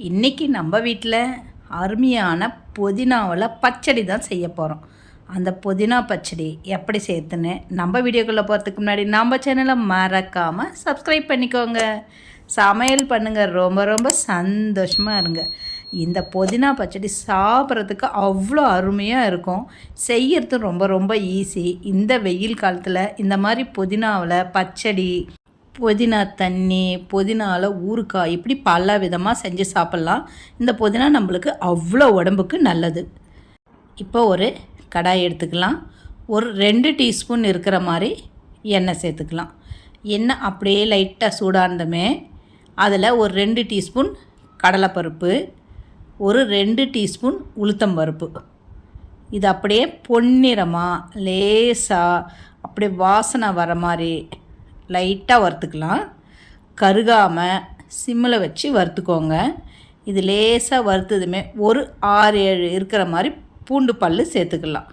இன்றைக்கி நம்ம வீட்டில் அருமையான புதினாவில் பச்சடி தான் செய்ய போகிறோம். அந்த புதினா பச்சடி எப்படி சேர்த்துன்னு நம்ம வீடியோக்குள்ளே போகிறதுக்கு முன்னாடி நம்ம சேனலை மறக்காமல் சப்ஸ்கிரைப் பண்ணிக்கோங்க. சமையல் பண்ணுங்கள், ரொம்ப ரொம்ப சந்தோஷமாக இருங்க. இந்த புதினா பச்சடி சாப்பிட்றதுக்கு அவ்வளோ அருமையாக இருக்கும். செய்யறது ரொம்ப ரொம்ப ஈஸி. இந்த வெயில் காலத்தில் இந்த மாதிரி புதினாவில் பச்சடி, புதினா தண்ணி, புதினாவில் ஊறுகாய், இப்படி பல விதமாக செஞ்சு சாப்பிட்லாம். இந்த புதினா நம்மளுக்கு அவ்வளோ உடம்புக்கு நல்லது. இப்போ ஒரு கடாய் எடுத்துக்கலாம். ஒரு 2 டீஸ்பூன் இருக்கிற மாதிரி எண்ணெய் சேர்த்துக்கலாம். எண்ணெய் அப்படியே லைட்டாக சூடானதுமே அதில் ஒரு 2 டீஸ்பூன் கடலைப்பருப்பு, ஒரு 2 டீஸ்பூன் உளுத்தம்பருப்பு, இது அப்படியே பொன்னிறமாக லேசாக அப்படியே வாசனை வர மாதிரி லைட்டாக வறுத்துக்கலாம். கருகாமல் சிம்மில் வச்சு வறுத்துக்கோங்க. இது லேசாக வறுத்ததுமே ஒரு 6-7 இருக்கிற மாதிரி பூண்டு பல் சேர்த்துக்கலாம்.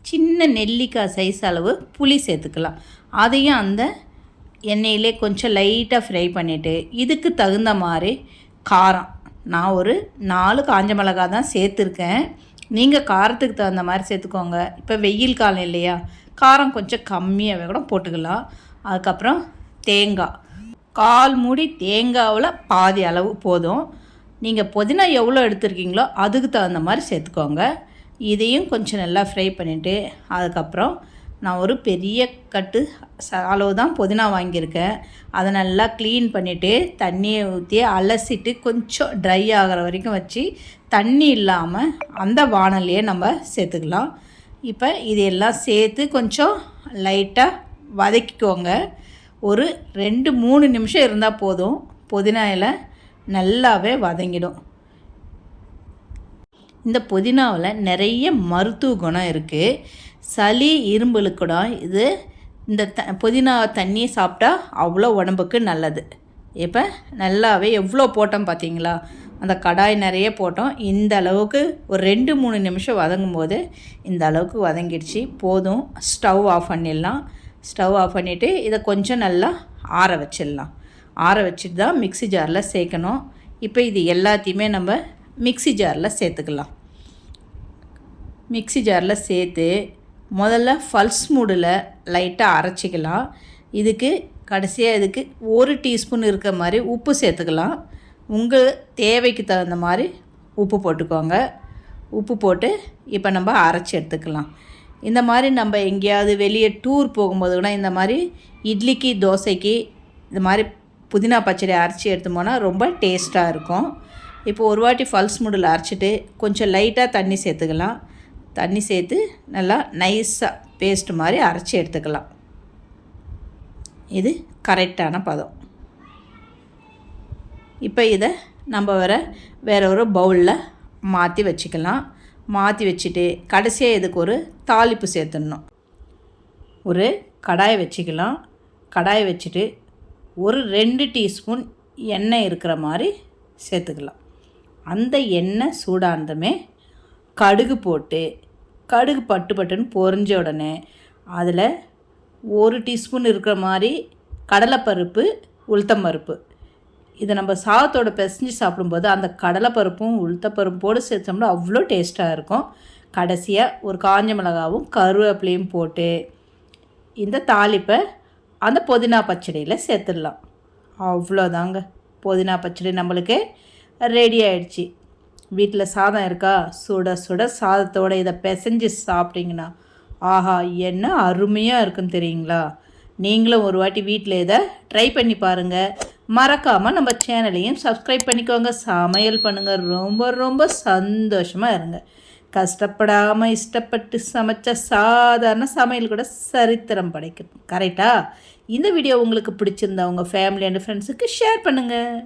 சின்ன நெல்லிக்காய் சைஸ் அளவு புளி சேர்த்துக்கலாம். அதையும் அந்த எண்ணெயிலே கொஞ்சம் லைட்டாக ஃப்ரை பண்ணிவிட்டு இதுக்கு தகுந்த மாதிரி காரம், நான் ஒரு 4 காஞ்ச மிளகாய் தான் சேர்த்துருக்கேன். நீங்கள் காரத்துக்கு தகுந்த மாதிரி சேர்த்துக்கோங்க. இப்போ வெயில் காலம் இல்லையா, காரம் கொஞ்சம் கம்மியாகவே கூட போட்டுக்கலாம். அதுக்கப்புறம் தேங்காய், 1/4 மூடி தேங்காவில் பாதி அளவு போதும். நீங்கள் புதினா எவ்வளோ எடுத்துருக்கீங்களோ அதுக்கு தகுந்த மாதிரி சேர்த்துக்கோங்க. இதையும் கொஞ்சம் நல்லா ஃப்ரை பண்ணிவிட்டு அதுக்கப்புறம் நான் ஒரு பெரிய கட்டு அளவு தான் புதினா வாங்கியிருக்கேன். அதை நல்லா க்ளீன் பண்ணிவிட்டு தண்ணியை ஊற்றி அலசிட்டு கொஞ்சம் ட்ரை ஆகிற வரைக்கும் வச்சு தண்ணி இல்லாமல் அந்த வாணலையே நம்ம சேர்த்துக்கலாம். இப்போ இதையெல்லாம் சேர்த்து கொஞ்சம் லைட்டாக வதக்கிக்கோங்க. ஒரு 2-3 நிமிஷம் இருந்தால் போதும். புதினா இலை நல்லாவே வதங்கிடும். இந்த புதினாவில் நிறைய மருத்துவ குணம் இருக்குது. சளி இரும்பலுக்கு கூட இது இந்த புதினா தண்ணியை சாப்பிட்டா அவ்வளோ உடம்புக்கு நல்லது. இப்போ நல்லாவே எவ்வளோ போட்டோம் பார்த்தீங்களா, அந்த கடாய் நிறைய போட்டோம். இந்த அளவுக்கு ஒரு 2-3 நிமிஷம் வதங்கும் போது இந்த அளவுக்கு வதங்கிடுச்சு, போதும். ஸ்டவ் ஆஃப் பண்ணிடலாம். ஸ்டவ் ஆஃப் பண்ணிவிட்டு இதை கொஞ்சம் நல்லா ஆற வச்சிடலாம். ஆற வச்சுட்டு தான் மிக்ஸி ஜாரில் சேர்க்கணும். இப்போ இது எல்லாத்தையுமே நம்ம மிக்ஸி ஜாரில் சேர்த்துக்கலாம். மிக்ஸி ஜாரில் சேர்த்து முதல்ல ஃபல்ஸ் மூடில் லைட்டாக அரைச்சிக்கலாம். இதுக்கு கடைசியாக இதுக்கு 1 டீஸ்பூன் இருக்கிற மாதிரி உப்பு சேர்த்துக்கலாம். உங்கள் தேவைக்கு தகுந்த மாதிரி உப்பு போட்டுக்கோங்க. உப்பு போட்டு இப்போ நம்ம அரைச்சி எடுத்துக்கலாம். இந்த மாதிரி நம்ம எங்கேயாவது வெளியே டூர் போகும்போது கூட இந்த மாதிரி இட்லிக்கு தோசைக்கு இந்த மாதிரி புதினா பச்சடி அரைச்சி எடுத்து போனால் ரொம்ப டேஸ்ட்டாக இருக்கும். இப்போ ஒரு வாட்டி ஃபல்ஸ் மூடில் அரைச்சிட்டு கொஞ்சம் லைட்டாக தண்ணி சேர்த்துக்கலாம். தண்ணி சேர்த்து நல்லா நைஸாக பேஸ்ட் மாதிரி அரைச்சி எடுத்துக்கலாம். இது கரெக்டான பதம். இப்போ இதை நம்ம வேறு ஒரு பவுலில் மாற்றி வச்சுக்கலாம். மாற்றி வச்சுட்டு கடைசியாக இதுக்கு ஒரு தாளிப்பு சேர்த்துடணும். ஒரு கடாயை வச்சுக்கலாம். கடாயை வச்சுட்டு ஒரு 2 டீஸ்பூன் எண்ணெய் இருக்கிற மாதிரி சேர்த்துக்கலாம். அந்த எண்ணெய் சூடானதுமே கடுகு போட்டு, கடுகு பட்டுன்னு பொரிஞ்ச உடனே அதில் 1 டீஸ்பூன் இருக்கிற மாதிரி கடலைப்பருப்பு, உளுத்தம்பருப்பு, இதை நம்ம சாதத்தோடு பிசைஞ்சு சாப்பிடும்போது அந்த கடலைப்பருப்பும் உளுத்தப்பருப்போடு சேர்த்தோம்னா அவ்வளோ டேஸ்ட்டாக இருக்கும். கடைசியாக ஒரு காஞ்ச மிளகாவும் கருவேப்பிலையும் போட்டு இந்த தாளிப்பை அந்த புதினா பச்சடியில் சேர்த்துடலாம். அவ்வளோதாங்க, புதினா பச்சடி நம்மளுக்கு ரெடி ஆகிடுச்சி. வீட்டில் சாதம் இருக்கா, சுட சுட சாதத்தோடு இதை பிசைஞ்சு சாப்பிட்டிங்கன்னா ஆஹா என்ன அருமையாக இருக்குன்னு தெரியுங்களா. நீங்களும் ஒரு வாட்டி வீட்டில் இதை ட்ரை பண்ணி பாருங்கள். மறக்காமல் நம்ம சேனலையும் சப்ஸ்கிரைப் பண்ணிக்கோங்க. சமையல் பண்ணுங்கள், ரொம்ப ரொம்ப சந்தோஷமாக இருங்க. கஷ்டப்படாமல் இஷ்டப்பட்டு சமைச்ச சாதாரண சமையல் கூட சரித்திரம் படைக்கும். கரெக்டாக? இந்த வீடியோ உங்களுக்கு பிடிச்சிருந்தா உங்கள் ஃபேமிலி அண்ட் ஃப்ரெண்ட்ஸுக்கு ஷேர் பண்ணுங்கள்.